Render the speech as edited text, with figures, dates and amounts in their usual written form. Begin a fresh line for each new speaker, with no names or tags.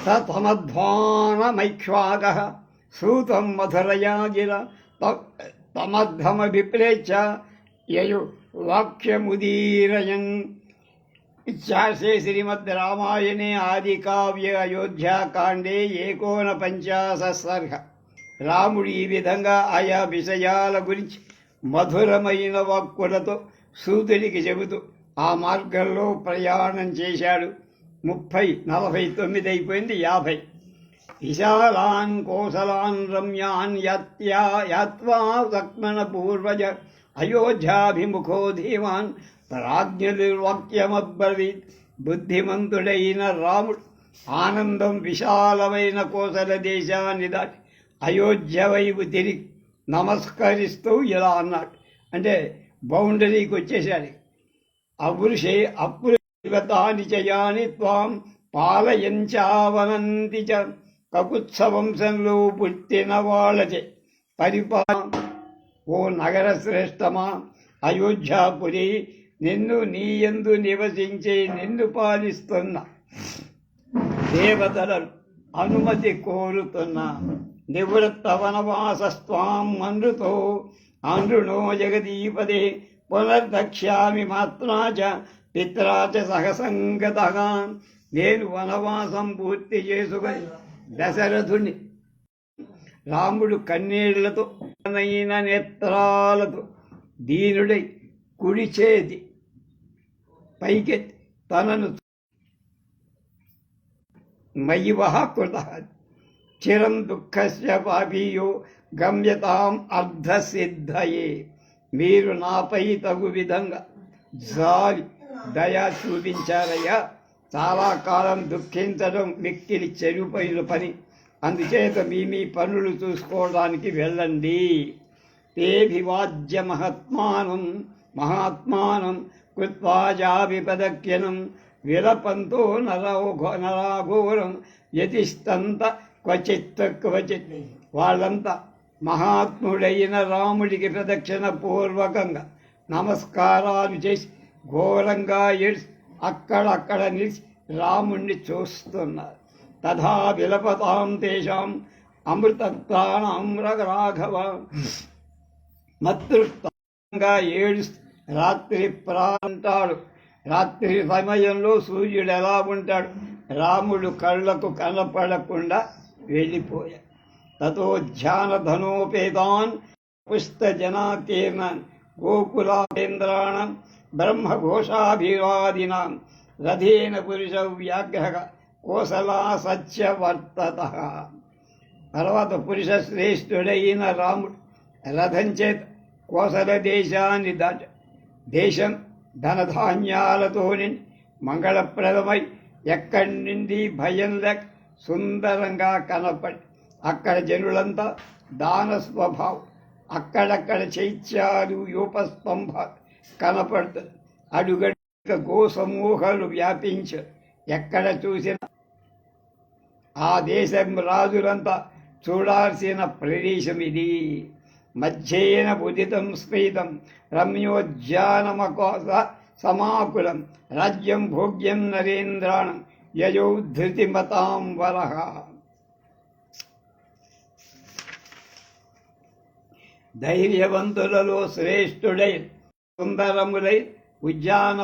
తమధ్వానమైక్ష్వాగః సూతం మధురయా గిర తమద్ధమభిప్రేచ్ఛ యయు వాక్యముదీరయన్. ఇత్యార్షే శ్రీమద్ రామాయణే ఆదికావ్య అయోధ్యాకాండే 49 సర్గ. రాముడు ఈ విధంగా ఆయా విషయాల గురించి మధురమైన వాక్కులతో సూతుడికి చెబుతూ ఆ మార్గంలో ప్రయాణం చేశాడు. 49 అయిపోయింది, 50. విశాలాన్ కోసలాన్ రమ్యాన్ యాత్వా లక్ష్మణ పూర్వజ అయోధ్యాభిముఖో ధీమాన్ ప్రాజ్ఞనిర్వాక్యమబ్రవీత్. బుద్ధిమంతుడైన రాముడు ఆనందం విశాలమైన కోసల దేశాన్ని దాటి అయోధ్య వైపు తిరిగి నమస్కరిస్తూ ఇలా అన్నాడు. అంటే బౌండరీకి వచ్చేసాడు. అపురుషేవతాని చయాని త్వాం పాలయంచావనంతి చ. కకుత్సవంశంలో పుట్టిన వాళ్ళచే ఓ నగర శ్రేష్టమా అయోధ్యాపురి, నిన్ను నీయందు నివసించే నిన్ను పాలిస్తున్న దేవతలను అనుమతి కోరుతున్న నివృత్త వనవాసస్వాం మనృతో ఆంధ్రుణో జగదీపదే పునర్దక్ష్యామి మాత్రా చ పిత్రా చ సహసంగతగా. నేను వనవాసం పూర్తి చేసుకొని దశరథుని రాముడు కన్నీళ్లతో నేత్రాలతో దీనుడై కుడి చేతి పైకెత్తి తనను మయివః కృతః చిరం దుఃఖస్య పాపీయో గమ్యతాం అర్ధసిద్ధయే. మీరు నాపై తగు విధంగా జాలి దయా చూపించారయ్యా. చాలా కాలం దుఃఖించడం మిక్కిలి చెరుపైన పని. అందుచేత మీ పనులు చూసుకోవడానికి వెళ్ళండి. తేభివాజ్య మహాత్మానం కృత్వాజాభిపదక్యనం విలపంతో నరాఘోరం యతిస్తంత క్వచిత్. వాళ్ళంతా మహాత్ముడైన రాముడికి ప్రదక్షిణ పూర్వకంగా నమస్కారాలు చేసి ఘోరంగా ఏడ్చి అక్కడక్కడ నిలిచి రాముణ్ణి చూస్తున్నారు. తథా విలపతాం తేషాం అమృతత్వానాం రాఘవ. మతృత్వంగా ఏడుస్తూ రాత్రి ప్రాంతాడు. రాత్రి సమయంలో సూర్యుడు ఎలా ఉంటాడు, రాముడు కళ్ళకు కనపడకుండా వెళ్ళిపోయాడు. తతో ధ్యానధనోపేతాన్ పుస్తజనాకీర్ణాన్ గోకులాకేంద్రాణం బ్రహ్మఘోషాభివాదినాం రథేన పురుష వ్యాఘ్ర కోసలా సత్యవర్తత. తర్వాత పురుష శ్రేష్ఠుడైన రాముడు రథం చేత కోసల దేశాన్ని దాట. దేశం ధనధాన్యాలతో మంగళప్రదమై ఎక్కడి నుండి భయం లేక సుందరంగా కనపడి అక్కడ జనులంతా దాన స్వభావం. అక్కడక్కడ చైత్యాలు యూపస్తంభాలు కనపడుతుంది. అడుగడుక గోసమూహాలు వ్యాపించు. ఎక్కడ చూసినా ఆ దేశం రాజులంతా చూడాల్సిన ప్రదేశం ఇది. మధ్యేన ఉదితం స్ఫీతం రమ్యోద్యానమకోస సమాకులం రాజ్యం భోగ్యం నరేంద్రాణం యయో ధృతిమతాం వరః. ధైర్యవంతులలో శ్రేష్ఠుడై సుందరములై ఉద్యాన